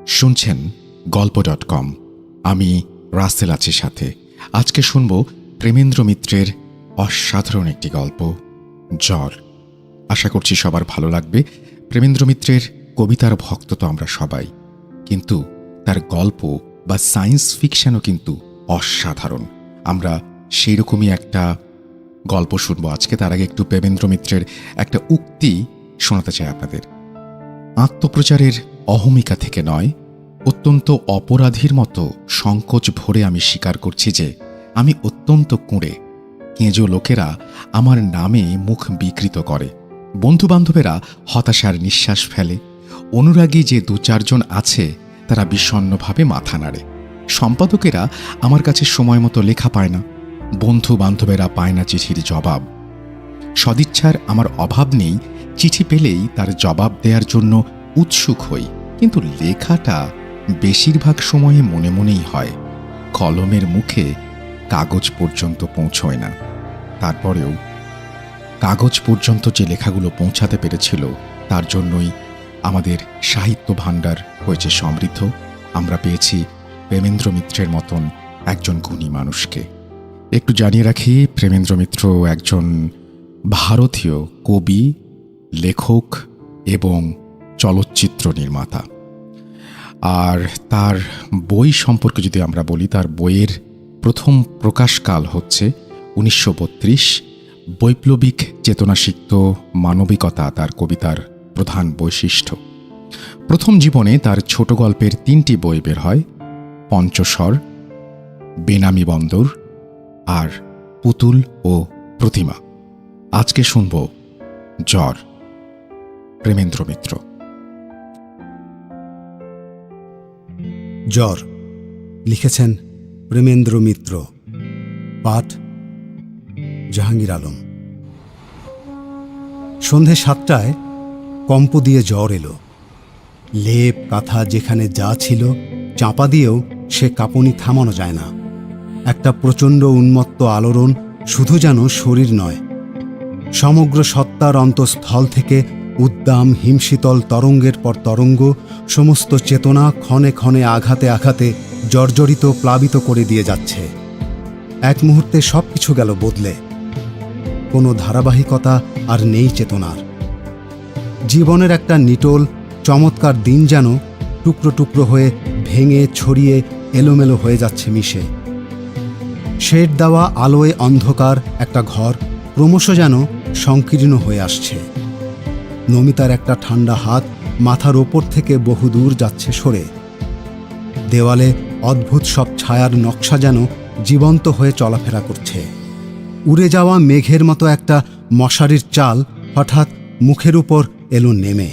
শুনছেন গল্প.com। আমি রাসেল আছি সাথে। আজকে শুনব প্রেমেন্দ্র মিত্রের অসাধারণ একটি গল্প, জ্বর। আশা করছি সবার ভালো লাগবে। প্রেমেন্দ্র মিত্রের কবিতার ভক্ত তো আমরা সবাই, কিন্তু তার গল্প বা সায়েন্স ফিকশনও কিন্তু অসাধারণ। আমরা সেই রকমই একটা গল্প শুনবো আজকে। তার আগে একটু প্রেমেন্দ্র মিত্রের একটা উক্তি শোনাতে চাই আপনাদের। আত্মপ্রচারের অহমিকা থেকে নয়, অত্যন্ত অপরাধীর মতো সংকোচ ভরে আমি স্বীকার করছি যে আমি অত্যন্ত কুঁড়ে। কেঁজো লোকেরা আমার নামে মুখ বিকৃত করে, বন্ধুবান্ধবেরা হতাশার নিঃশ্বাস ফেলে, অনুরাগী যে দু চারজন আছে তারা বিষণ্ণভাবে মাথা নাড়ে, সম্পাদকেরা আমার কাছে সময় মতো লেখা পায় না, বন্ধু বান্ধবেরা পায় না চিঠির জবাব। সদিচ্ছার আমার অভাব নেই, চিঠি পেলেই তার জবাব দেওয়ার জন্য উৎসুক হই, কিন্তু লেখাটা বেশিরভাগ সময়ে মনে মনেই হয়। কলমের মুখে কাগজ পর্যন্ত পৌঁছয় না। তারপরেও কাগজ পর্যন্ত যে লেখাগুলো পৌঁছাতে পেরেছিল তার জন্যই আমাদের সাহিত্য ভাণ্ডার হয়েছে সমৃদ্ধ। আমরা পেয়েছি প্রেমেন্দ্র মিত্রের মতন একজন গুণী মানুষকে। একটু জানিয়ে রাখি, প্রেমেন্দ্র মিত্র একজন ভারতীয় কবি, লেখক এবং চলচ্চিত্র নির্মাতা। আর তার বই সম্পর্কে যদি আমরা বলি, তার বইয়ের প্রথম প্রকাশকাল হচ্ছে 1932। বৈপ্লবিক চেতনাসিক্ত মানবিকতা তার কবিতার প্রধান বৈশিষ্ট্য। প্রথম জীবনে তার ছোট গল্পের 3টি বই বের হয়, পঞ্চস্বর, বেনামি বন্দর আর পুতুল ও প্রতিমা। আজকে শুনব জ্বর, প্রেমেন্দ্র মিত্র। জ্বর লিখেছেন প্রেমেন্দ্র মিত্র, পাঠ জাহাঙ্গীর আলম। সন্ধে 7টায় কম্প দিয়ে জ্বর এলো। লেপ কাঁথা যেখানে যা ছিল চাপা দিয়েও সে কাঁপুনি থামানো যায় না। একটা প্রচণ্ড উন্মত্ত আলোড়ন, শুধু যেন শরীর নয়, সমগ্র সত্তার অন্তঃস্থল থেকে উদ্দাম হিমশীতল তরঙ্গের পর তরঙ্গ, সমস্ত চেতনা ক্ষণে ক্ষণে আঘাতে আঘাতে জর্জরিত প্লাবিত করে দিয়ে যাচ্ছে। এক মুহূর্তে সব কিছু গেল বদলে। কোনো ধারাবাহিকতা আর নেই চেতনার। জীবনের একটা নিটোল চমৎকার দিন যেন টুকরো টুকরো হয়ে ভেঙে ছড়িয়ে এলোমেলো হয়ে যাচ্ছে মিশে। শেড দেওয়া আলোয় অন্ধকার একটা ঘর ক্রমশ যেন সংকীর্ণ হয়ে আসছে। নমিতার একটা ঠান্ডা হাত মাথার ওপর থেকে বহুদূর যাচ্ছে সরে। দেওয়ালে অদ্ভুত সব ছায়ার নকশা যেন জীবন্ত হয়ে চলাফেরা করছে। উড়ে যাওয়া মেঘের মতো একটা মশারির চাল হঠাৎ মুখের উপর এলো নেমে।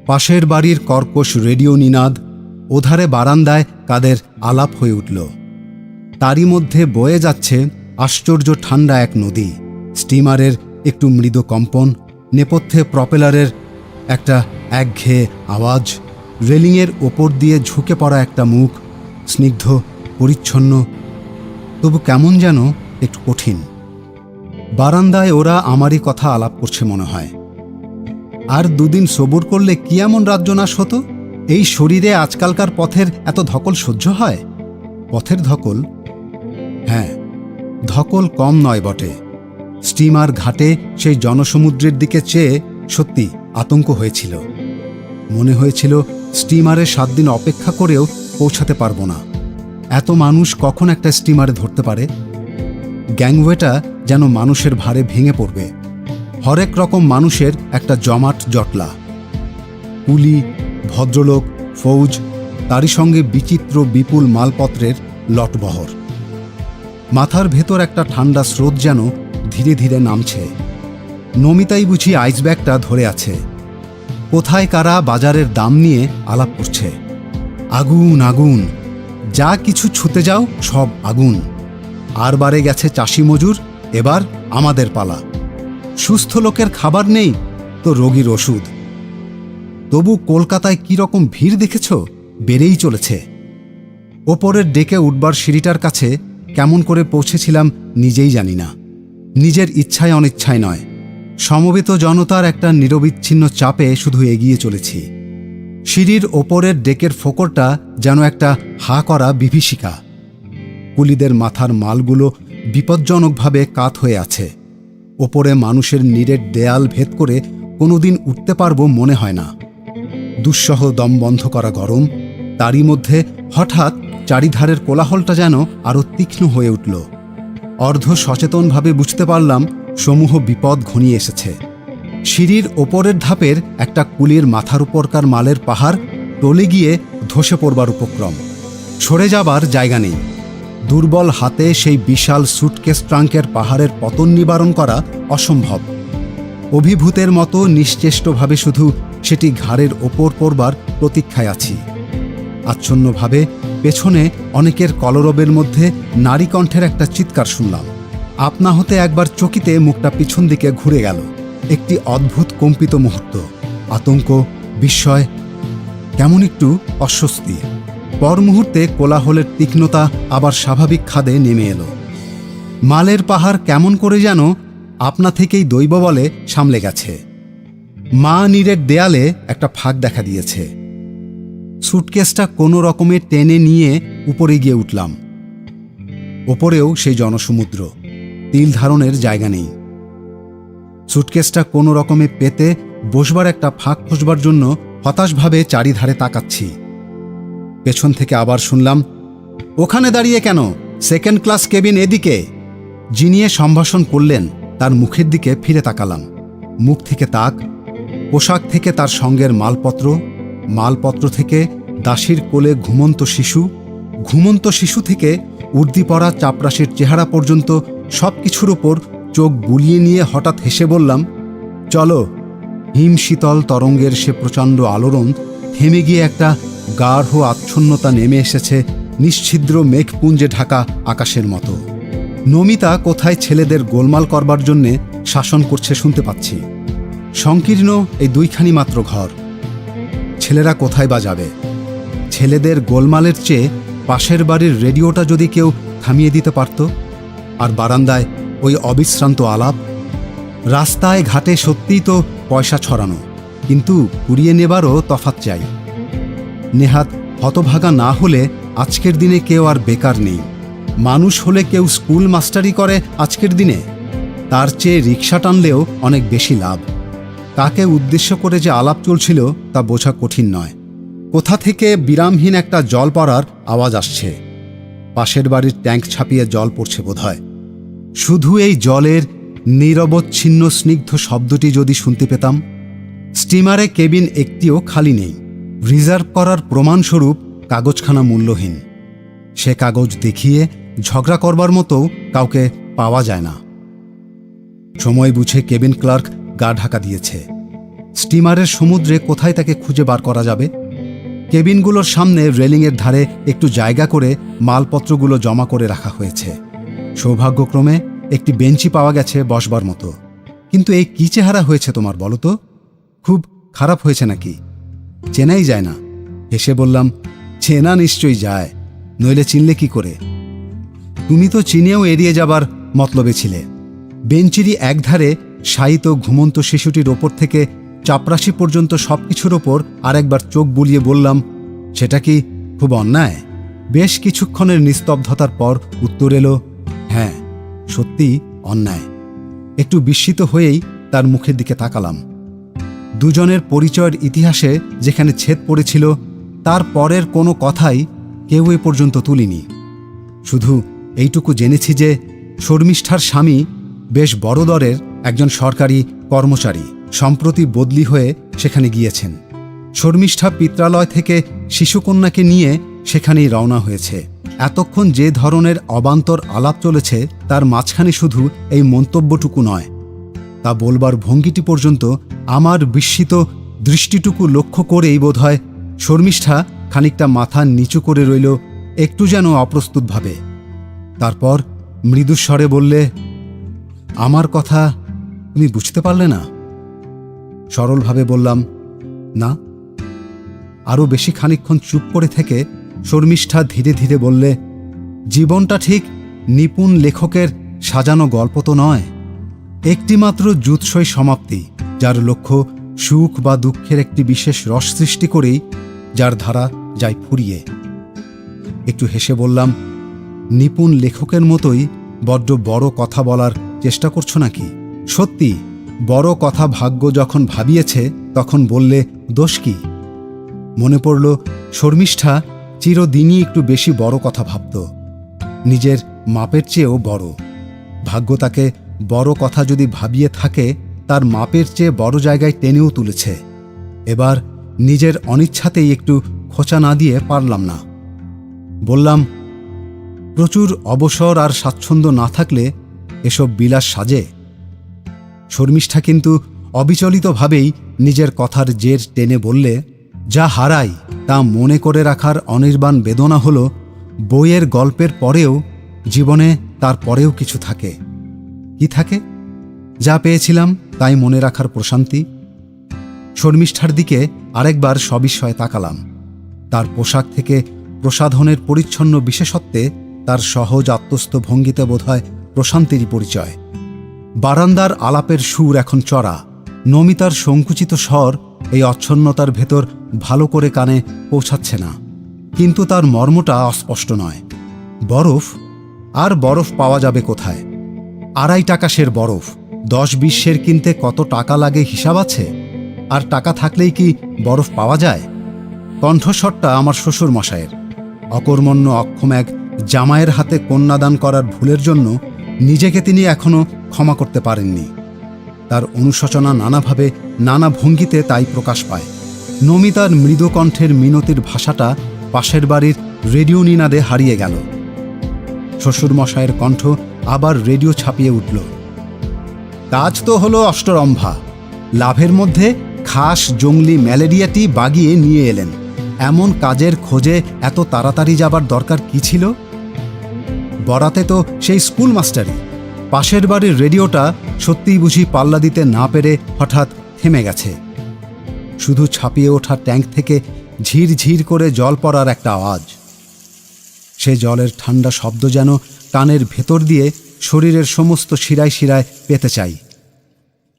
পাশের বাড়ির কর্কশ রেডিও নিনাদ, ওধারে বারান্দায় কাদের আলাপ হয়ে উঠল। তারই মধ্যে বয়ে যাচ্ছে আশ্চর্য ঠান্ডা এক নদী। স্টিমারের একটু মৃদু কম্পন, নেপথ্যে প্রপেলারের একটা একঘেয়ে আওয়াজ, রেলিংয়ের ওপর দিয়ে ঝুঁকে পড়া একটা মুখ, স্নিগ্ধ পরিচ্ছন্ন, তবু কেমন যেন একটু কঠিন। বারান্দায় ওরা আমারই কথা আলাপ করছে মনে হয়। আর দুদিন সবুর করলে কি এমন রাজ্যনাশ হতো? এই শরীরে আজকালকার পথের এত ধকল সহ্য হয়? পথের ধকল? হ্যাঁ, ধকল কম নয় বটে। স্টিমার ঘাটে সেই জনসমুদ্রের দিকে চেয়ে সত্যি আতঙ্ক হয়েছিল। মনে হয়েছিল স্টিমারে 7 দিন অপেক্ষা করেও পৌঁছাতে পারবো না। এত মানুষ কখন একটা স্টিমারে ধরতে পারে? গ্যাংওয়েটা যেন মানুষের ভারে ভেঙে পড়বে। হরেক রকম মানুষের একটা জমাট জটলা, কুলি, ভদ্রলোক, ফৌজ, তারই সঙ্গে বিচিত্র বিপুল মালপত্রের লটবহর। মাথার ভেতর একটা ঠান্ডা স্রোত যেন ধীরে ধীরে নামছে। নমিতাই বুঝি আইসব্যাগটা ধরে আছে। কোথায় কারা বাজারের দাম নিয়ে আলাপ করছে। আগুন আগুন, যা কিছু ছুতে যাও সব আগুন। আর বারে গেছে চাষি মজুর, এবার আমাদের পালা। সুস্থ লোকের খাবার নেই তো রোগীর ওষুধ। তবু কলকাতায় কি রকম ভিড় দেখেছ? বেড়েই চলেছে। ওপরের ডেকে উঠবার সিঁড়িটার কাছে কেমন করে পৌঁছেছিলাম নিজেই জানি না। নিজের ইচ্ছায় অনিচ্ছায় নয়, সমবেত জনতার একটা নিরবিচ্ছিন্ন চাপে শুধু এগিয়ে চলেছি। সিঁড়ির ওপরের ডেকের ফোকরটা যেন একটা হা করা বিভীষিকা। কুলিদের মাথার মালগুলো বিপজ্জনকভাবে কাত হয়ে আছে। ওপরে মানুষের নীড়ের দেয়াল ভেদ করে কোনোদিন উঠতে পারবো মনে হয় না। দুঃসহ দম বন্ধ করা গরম, তারই মধ্যে হঠাৎ চারিধারের কোলাহলটা যেন আরও তীক্ষ্ণ হয়ে উঠল। অর্ধ সচেতনভাবে বুঝতে পারলাম সমূহ বিপদ ঘনিয়ে এসেছে। সিঁড়ির ওপরের ধাপের একটা কুলির মাথার উপরকার মালের পাহাড় টলে গিয়ে ধসে পড়বার উপক্রম। সরে যাবার জায়গা নেই। দুর্বল হাতে সেই বিশাল সুটকেস ট্রাঙ্কের পাহাড়ের পতন নিবারণ করা অসম্ভব। অভিভূতের মতো নিশ্চেষ্টভাবে শুধু সেটি ঘাড়ের ওপর পড়বার প্রতীক্ষায় আছি। আচ্ছন্নভাবে পেছনে অনেকের কলরবের মধ্যে নারী কণ্ঠের একটা চিৎকার শুনলাম। আপনা হতে একবার চকিতে মুখটা পিছন দিকে ঘুরে গেল। একটি অদ্ভুত কম্পিত মুহূর্ত, আতঙ্ক, বিস্ময়, কেমন একটু অস্বস্তি। পর মুহূর্তে কোলাহলের তীক্ষ্ণতা আবার স্বাভাবিক খাদে নেমে এলো। মালের পাহাড় কেমন করে যেন আপনা থেকেই দৈব বলে সামলে গেছে। মা নীড়ের দেয়ালে একটা ফাঁক দেখা দিয়েছে। সুটকেসটা কোনো রকমে টেনে নিয়ে উপরে গিয়ে উঠলাম। ওপরেও সেই জনসমুদ্র, তিল ধারণের জায়গা নেই। সুটকেসটা কোনো রকমে পেতে বসবার একটা ফাঁক খোঁজবার জন্য হতাশভাবে চারিধারে তাকাচ্ছি। পেছন থেকে আবার শুনলাম, ওখানে দাঁড়িয়ে কেন? সেকেন্ড ক্লাস কেবিন এদিকে। যিনিয়ে সম্ভাষণ করলেন তার মুখের দিকে ফিরে তাকালাম। মুখ থেকে তাক, পোশাক থেকে তার সঙ্গের মালপত্র, মালপত্র থেকে দাসীর কোলে ঘুমন্ত শিশু, ঘুমন্ত শিশু থেকে উর্দি পরা চাপরাশির চেহারা পর্যন্ত সব কিছুর ওপর চোখ বুলিয়ে নিয়ে হঠাৎ হেসে বললাম, চলো। হিমশীতল তরঙ্গের সে প্রচণ্ড আলোড়ন থেমে গিয়ে একটা গাঢ় আচ্ছন্নতা নেমে এসেছে নিশ্ছিদ্র মেঘপুঞ্জে ঢাকা আকাশের মতো। নমিতা কোথায় ছেলেদের গোলমাল করবার জন্যে শাসন করছে শুনতে পাচ্ছি। সংকীর্ণ এই দুইখানি মাত্র ঘর, ছেলেরা কোথায় বা যাবে? ছেলেদের গোলমালের চেয়ে পাশের বাড়ির রেডিওটা যদি কেউ থামিয়ে দিতে পারত। আর বারান্দায় ওই অবিশ্রান্ত আলাপ। রাস্তায় ঘাটে সত্যিই তো পয়সা ছড়ানো, কিন্তু কুড়িয়ে নেবারও তফাৎ চাই। নেহাত হতভাগা না হলে আজকের দিনে কেউ আর বেকার নেই। মানুষ হলে কেউ স্কুল মাস্টারি করে আজকের দিনে, তার চেয়ে রিক্সা টানলেও অনেক বেশি লাভ। কাকে উদ্দেশ্য করে যে আলাপ চলছিল তা বোঝা কঠিন নয়। কোথা থেকে বিরামহীন একটা জল পড়ার আওয়াজ আসছে। পাশের বাড়ির ট্যাঙ্ক ছাপিয়ে জল পড়ছে বোধহয়। শুধু এই জলের নিরবচ্ছিন্ন স্নিগ্ধ শব্দটি যদি শুনতে পেতাম। স্টিমারে কেবিন একটিও খালি নেই। রিজার্ভ করার প্রমাণস্বরূপ কাগজখানা মূল্যহীন। সে কাগজ দেখিয়ে ঝগড়া করবার মতো কাউকে পাওয়া যায় না। সময় বুঝে কেবিন ক্লার্ক গা ঢাকা দিয়েছে। স্টিমারের সমুদ্রে কোথায় তাকে খুঁজে বার করা যাবে? কেবিনগুলোর সামনে রেলিংয়ের ধারে একটু জায়গা করে মালপত্রগুলো জমা করে রাখা হয়েছে। সৌভাগ্যক্রমে একটি বেঞ্চি পাওয়া গেছে বসবার মতো। কিন্তু এই কী চেহারা হয়েছে তোমার, বলো তো? খুব খারাপ হয়েছে নাকি? চেনাই যায় না। হেসে বললাম, চেনা নিশ্চয়ই যায়, নইলে চিনলে কি করে? তুমি তো চিনেও এড়িয়ে যাবার মতলবে ছিলে। বেঞ্চিরই একধারে শায়িত ঘুমন্ত শিশুটির ওপর থেকে চাপরাশি পর্যন্ত সব কিছুর ওপর আরেকবার চোখ বুলিয়ে বললাম, সেটা কি খুব অন্যায়? বেশ কিছুক্ষণের নিস্তব্ধতার পর উত্তর এলো, হ্যাঁ, সত্যি অন্যায়। একটু বিস্মিত হয়েই তার মুখের দিকে তাকালাম। দুজনের পরিচয়ের ইতিহাসে যেখানে ছেদ পড়েছিল, তার পরের কোনো কথাই কেউ এ পর্যন্ত তুলিনি। শুধু এইটুকু জেনেছি যে শর্মিষ্ঠার স্বামী বেশ বড় দরের একজন সরকারি কর্মচারী, সম্প্রতি বদলি হয়ে সেখানে গিয়েছেন। শর্মিষ্ঠা পিত্রালয় থেকে শিশুকন্যাকে নিয়ে সেখানেই রওনা হয়েছে। এতক্ষণ যে ধরনের অবান্তর আলাপ চলেছে তার মাঝখানে শুধু এই মন্তব্যটুকু নয়, তা বলবার ভঙ্গিটি পর্যন্ত আমার বিস্মিত দৃষ্টিটুকু লক্ষ্য করেই বোধহয় শর্মিষ্ঠা খানিকটা মাথা নিচু করে রইল, একটু যেন অপ্রস্তুতভাবে। তারপর মৃদুস্বরে বললে, আমার কথা তুমি বুঝতে পারলে না? সরলভাবে বললাম, না। আরও বেশি খানিকক্ষণ চুপ করে থেকে শর্মিষ্ঠা ধীরে ধীরে বললে, জীবনটা ঠিক নিপুণ লেখকের সাজানো গল্প তো নয়, একটিমাত্র জুৎসই সমাপ্তি, যার লক্ষ্য সুখ বা দুঃখের একটি বিশেষ রস সৃষ্টি করেই যার ধারা যায় ফুরিয়ে। একটু হেসে বললাম, নিপুণ লেখকের মতোই বড্ড বড় কথা বলার চেষ্টা করছো নাকি? সত্যি, বড় কথা ভাগ্য যখন ভাবিয়েছে তখন বললে দোষ কি? মনে পড়ল শর্মিষ্ঠা চিরদিনই একটু বেশি বড় কথা ভাবত, নিজের মাপের চেয়েও বড়। ভাগ্য তাকে বড় কথা যদি ভাবিয়ে থাকে, তার মাপের চেয়ে বড় জায়গায় টেনেও তুলেছে। এবার নিজের অনিচ্ছাতেই একটু খোঁচা না দিয়ে পারলাম না। বললাম, প্রচুর অবসর আর স্বাচ্ছন্দ্য না থাকলে এসব বিলাস সাজে? শর্মিষ্ঠা কিন্তু অবিচলিতভাবেই নিজের কথার জের টেনে বললে, যা হারাই তা মনে করে রাখার অনির্বাণ বেদনা হল বইয়ের গল্পের পরেও জীবনে তার পরেও কিছু থাকে। কি থাকে? যা পেয়েছিলাম তাই মনে রাখার প্রশান্তি। শর্মিষ্ঠার দিকে আরেকবার সবিস্ময়ে তাকালাম। তার পোশাক থেকে প্রসাধনের পরিচ্ছন্ন বিশেষত্বে তার সহজ আত্মস্থ ভঙ্গিতে বোধহয় প্রশান্তিরই পরিচয়। বারান্দার আলাপের সুর এখন চড়া। নমিতার সংকুচিত স্বর এই অচ্ছন্নতার ভেতর ভালো করে কানে পৌঁছাচ্ছে না, কিন্তু তার মর্মটা অস্পষ্ট নয়। বরফ? আর বরফ পাওয়া যাবে কোথায়? 2.5 টাকা সের বরফ 10-20 সের কিনতে কত টাকা লাগে হিসাব আছে? আর টাকা থাকলেই কি বরফ পাওয়া যায়? কণ্ঠস্বরটা আমার শ্বশুর মশায়ের। অকর্মণ্য অক্ষম এক জামাইয়ের হাতে কন্যাদান করার ভুলের জন্য নিজেকে তিনি এখনও ক্ষমা করতে পারেননি। তার অনুশোচনা নানাভাবে নানা ভঙ্গিতে তাই প্রকাশ পায়। নমিতার মৃদু কণ্ঠের মিনতির ভাষাটা পাশের বাড়ির রেডিও নিনাদে হারিয়ে গেল। শ্বশুরমশায়ের কণ্ঠ আবার রেডিও ছাপিয়ে উঠল। কাজ তো হলো অষ্টরম্ভা, লাভের মধ্যে খাস জংলি ম্যালেরিয়াটি বাগিয়ে নিয়ে এলেন। এমন কাজের খোঁজে এত তাড়াতাড়ি যাবার দরকার কি ছিল? বরাতে তো সেই স্কুল মাস্টারই। পাশের বাড়ির রেডিওটা সত্যিই বুঝি পাল্লা দিতে না পেরে হঠাৎ থেমে গেছে। শুধু ছাপিয়ে ওঠা ট্যাঙ্ক থেকে ঝির ঝির করে জল পড়ার একটা আওয়াজ। সে জলের ঠান্ডা শব্দ যেন কানের ভেতর দিয়ে শরীরের সমস্ত শিরায় শিরায় পেতে চাই।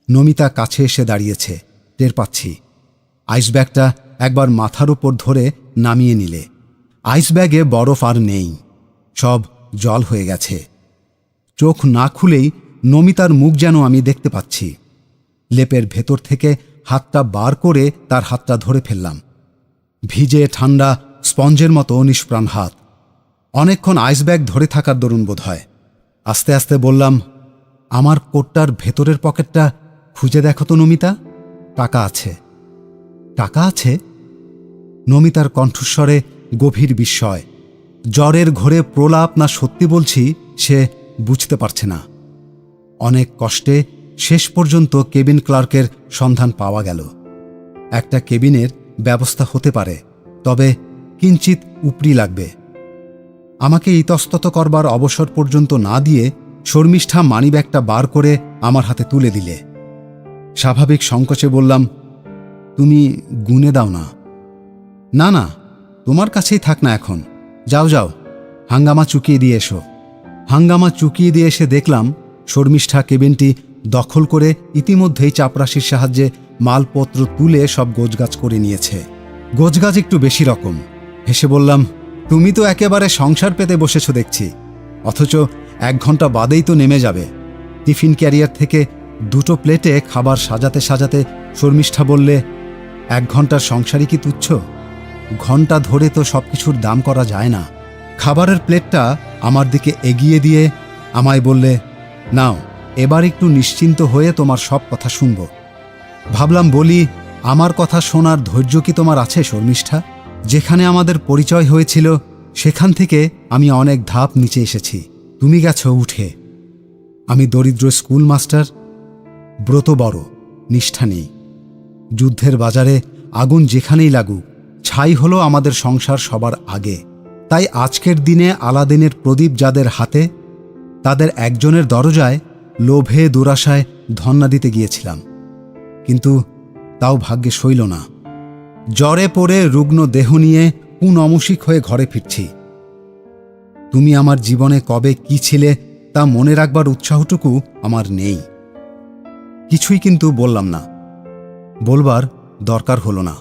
নমিতা কাছে এসে দাঁড়িয়েছে, টের পাচ্ছি। আইসব্যাগটা একবার মাথার উপর ধরে নামিয়ে নিলে। আইসব্যাগে বরফ আর নেই, সব জল হয়ে গেছে। চোখ না খুলেই নমিতার মুখ যেন আমি দেখতে পাচ্ছি। লেপের ভেতর থেকে হাতটা বার করে তার হাতটা ধরে ফেললাম। ভিজে ঠান্ডা স্পঞ্জের মতো নিষ্প্রাণ হাত। অনেকক্ষণ আইসব্যাগ ধরে থাকার দরুন বোধ হয়। আস্তে আস্তে বললাম, আমার কোটটার ভেতরের পকেটটা খুঁজে দেখো তো নমিতা, টাকা আছে। টাকা আছে? নমিতার কণ্ঠস্বরে গভীর বিস্ময়। জ্বরের ঘোরে প্রলাপ না সত্যি বলছি সে বুঝতে পারছে না। অনেক কষ্টে শেষ পর্যন্ত কেবিন ক্লার্কের সন্ধান পাওয়া গেল। একটা কেবিনের ব্যবস্থা হতে পারে, তবে কিঞ্চিত উপরি লাগবে। আমাকে ইতস্তত করবার অবসর পর্যন্ত না দিয়ে শর্মিষ্ঠা মানিব্যাগটা বার করে আমার হাতে তুলে দিলে। স্বাভাবিক সংকোচে বললাম, তুমি গুনে দাও না। না না, তোমার কাছেই থাক না এখন। যাও যাও, হাঙ্গামা চুকিয়ে দিয়ে এসো। হাঙ্গামা চুকিয়ে দিয়ে এসে দেখলাম শর্মিষ্ঠা কেবিনটি দখল করে ইতিমধ্যেই চাপরাশির সাহায্যে মালপত্র তুলে সব গোছগাছ করে নিয়েছে। গোছগাছ একটু বেশি রকম। হেসে বললাম, তুমি তো একেবারে সংসার পেতে বসেছ দেখছি, অথচ 1 ঘন্টা বাদেই তো নেমে যাবে। টিফিন ক্যারিয়ার থেকে 2টো প্লেটে খাবার সাজাতে সাজাতে শর্মিষ্ঠা বললে, 1 ঘন্টার সংসারই কি তুচ্ছ? ঘন্টা ধরে তো সব কিছুর দাম করা যায় না। খাবারের প্লেটটা আমার দিকে এগিয়ে দিয়ে আমায় বললে, নাও, এবার একটু নিশ্চিন্ত হয়ে তোমার সব কথা শুনব। ভাবলাম বলি, আমার কথা শোনার ধৈর্য কি তোমার আছে শর্মিষ্ঠা? যেখানে আমাদের পরিচয় হয়েছিল সেখান থেকে আমি অনেক ধাপ নিচে এসেছি, তুমি গেছো উঠে। আমি দরিদ্র স্কুল মাস্টার, ব্রত বড়, নিষ্ঠা নেই। যুদ্ধের বাজারে আগুন যেখানেই লাগুক, ছাই হলো আমাদের সংসার সবার আগে। তাই আজকের দিনে আলাদিনের প্রদীপ যাদের হাতে, তাদের একজনের দরজায় লোভে দুরাশায় ধন্না দিতে গিয়েছিলাম, কিন্তু তাও ভাগ্যে সইল না। জ্বরে পড়ে রুগ্ন দেহ নিয়ে পুনমসিক হয়ে ঘরে ফিরছি। তুমি আমার জীবনে কবে কি ছিলে তা মনে রাখবার উৎসাহটুকু আমার নেই। কিছুই কিন্তু বললাম না। বলবার দরকার হলো না।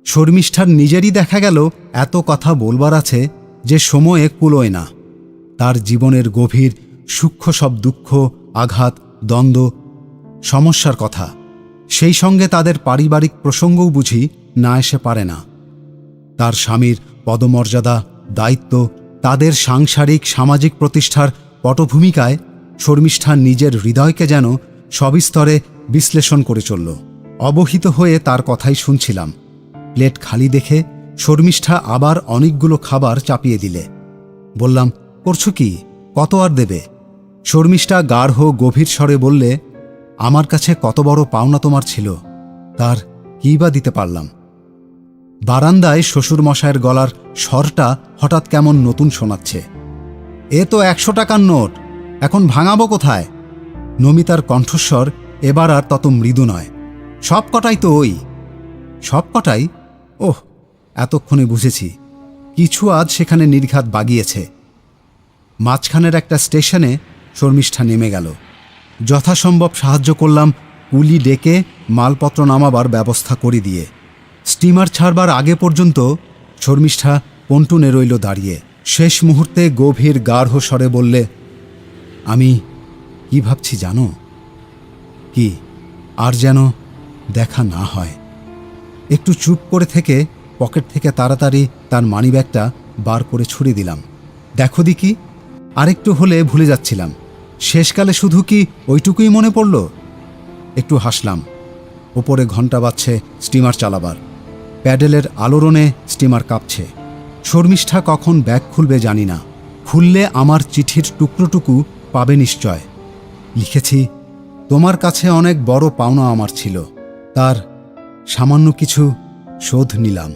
শর্মিষ্ঠার নিজেরই দেখা গেল এত কথা বলবার আছে যে সময়ে কুলোয় না। তার জীবনের গভীর সূক্ষ্ম সব দুঃখ, আঘাত, দ্বন্দ্ব, সমস্যার কথা, সেই সঙ্গে তাদের পারিবারিক প্রসঙ্গও বুঝি না এসে পারে না। তার স্বামীর পদমর্যাদা, দায়িত্ব, তাদের সাংসারিক সামাজিক প্রতিষ্ঠার পটভূমিকায় শর্মিষ্ঠা নিজের হৃদয়কে যেন সবিস্তরে বিশ্লেষণ করে চলল। অবহিত হয়ে তার কথাই শুনছিলাম। প্লেট খালি দেখে শর্মিষ্ঠা আবার অনেকগুলো খাবার চাপিয়ে দিলে। বললাম, করছো কি? কত আর দেবে? শর্মিষ্ঠা গাঢ় গভীর স্বরে বললে, আমার কাছে কত বড় পাওনা তোমার ছিল, তার কী বা দিতে পারলাম। বারান্দায় শ্বশুরমশায়ের গলার স্বরটা হঠাৎ কেমন নতুন শোনাচ্ছে। এ তো 100 টাকার নোট, এখন ভাঙাবো কোথায়? নমিতার কণ্ঠস্বর এবার আর তত মৃদু নয়। সব কটাই তো ওই। সব কটাই? ওহ, এতক্ষণে বুঝেছি, কিছু আজ সেখানে নির্ঘাত বাগিয়েছে। মাঝখানের একটা স্টেশনে শর্মিষ্ঠা নেমে গেল। যথাসম্ভব সাহায্য করলাম কুলি ডেকে মালপত্র নামাবার ব্যবস্থা করে দিয়ে। স্টিমার ছাড়বার আগে পর্যন্ত শর্মিষ্ঠা পন্টুনে রইল দাঁড়িয়ে। শেষ মুহূর্তে গভীর গাঢ় স্বরে বললে, আমি কি ভাবছি জানো? কি? আর যেন দেখা না হয়। একটু চুপ করে থেকে পকেট থেকে তাড়াতাড়ি তার মানিব্যাগটা বার করে ছুড়ে দিলাম। দেখো দিকি, আরেকটু হলে ভুলে যাচ্ছিলাম। শেষকালে শুধু কি ওইটুকুই মনে পড়ল? একটু হাসলাম। ওপরে ঘণ্টা বাজছে স্টিমার চালাবার। প্যাডেলের আলোড়নে স্টিমার কাঁপছে। শর্মিষ্ঠা কখন ব্যাগ খুলবে জানি না। খুললে আমার চিঠির টুকরোটুকু পাবে নিশ্চয়। লিখেছি, তোমার কাছে অনেক বড় পাওনা আমার ছিল, তার সামান্য কিছু শোধ নিলাম।